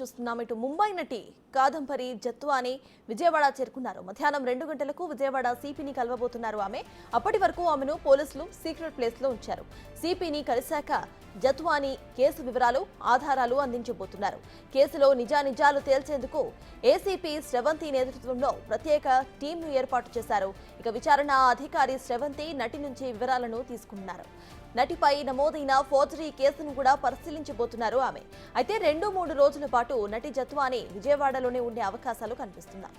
చూస్తున్నాం. ఇటు ముంబై నటి కాదంబరి జత్వాని విజయవాడ చేరుకున్నారు. మధ్యాహ్నం 2 గంటలకు విజయవాడ సిపిని కలవబోతున్నారు ఆమె. అప్పటి వరకు ఆమెను పోలీసులు సీక్రెట్ ప్లేస్ లో ఉంచారు. సిపిని కలిశాక జత్వాని కేసు వివరాలు, ఆధారాలు అందించబోతున్నారు. కేసులో నిజానిజాలు తేల్చేందుకు ఏసీపీ శ్రవంతి నేతృత్వంలో ప్రత్యేక టీంను ఏర్పాటు చేశారు. ఇక విచారణ అధికారి శ్రవంతి నటి నుంచి వివరాలను తీసుకున్నారు. నటిపై నమోదైన ఫోర్జరీ కేసును కూడా పరిశీలించబోతున్నారు ఆమె. అయితే 2-3 రోజుల పాటు నటి జత్వాని విజయవాడలోనే ఉండే అవకాశాలు కనిపిస్తున్నాయి.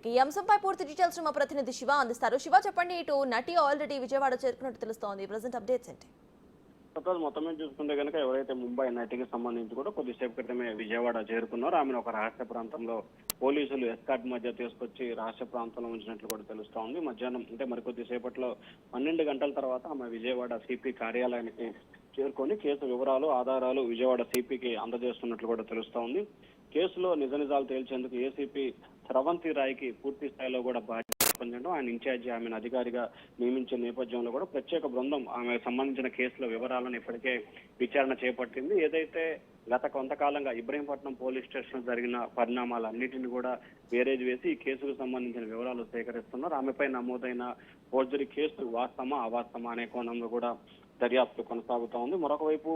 ఈ అంశంపై పూర్తి డీటెయిల్స్ మా ప్రతినిధి శివ అందిస్తారు. శివ, చెప్పండి. ఇటు నటి ఆల్రెడీ విజయవాడ చేరుకున్నట్టు తెలుస్తోంది. ప్రజెంట్ అప్డేట్స్ ఏంటి? మొత్తం మీద చూసుకుంటే కనుక ఎవరైతే ముంబై నటికి సంబంధించి కూడా కొద్దిసేపు క్రితమే విజయవాడ చేరుకున్నారో ఆమెను ఒక రహస్య ప్రాంతంలో పోలీసులు ఎస్కార్ట్ మధ్య తీసుకొచ్చి రహస్య ప్రాంతంలో ఉంచినట్లు కూడా తెలుస్తోంది. మధ్యాహ్నం అంటే మరికొద్ది సేపట్లో 12 గంటల తర్వాత ఆమె విజయవాడ సిపి కార్యాలయానికి చేరుకొని కేసు వివరాలు, ఆధారాలు విజయవాడ సిపికి అందజేస్తున్నట్లు కూడా తెలుస్తోంది. కేసులో నిజ నిజాలు తేల్చేందుకు ఏసీపీ శ్రవంతి రాయ్కి పూర్తి స్థాయిలో కూడా బాధ్యత పొందడం, ఆయన ఇన్ఛార్జి ఆమెను అధికారిగా నియమించిన నేపథ్యంలో కూడా ప్రత్యేక బృందం ఆమెకు సంబంధించిన కేసుల వివరాలను ఇప్పటికే విచారణ చేపట్టింది. ఏదైతే గత కొంతకాలంగా ఇబ్రహీంపట్నం పోలీస్ స్టేషన్ జరిగిన పరిణామాలన్నింటినీ కూడా బేరేజ్ వేసి ఈ కేసుకు సంబంధించిన వివరాలు సేకరిస్తున్నారు. ఆమెపై నమోదైన ఫోర్జరీ కేసు వాస్తవమా అవాస్తవమా అనే కోణంలో కూడా దర్యాప్తు కొనసాగుతూ ఉంది. మరొక వైపు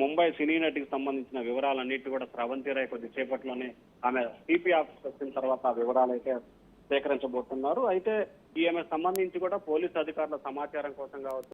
ముంబై సినీ నటికి సంబంధించిన వివరాలన్నింటినీ కూడా శ్రవంతి రాయ్ కొద్దిసేపట్లోనే ఆమె సిపి ఆఫీస్ వచ్చిన తర్వాత ఆ వివరాలు అయితే సేకరించబోతున్నారు. అయితే ఈమె సంబంధించి కూడా పోలీసు అధికారుల సమాచారం కోసం కావచ్చు,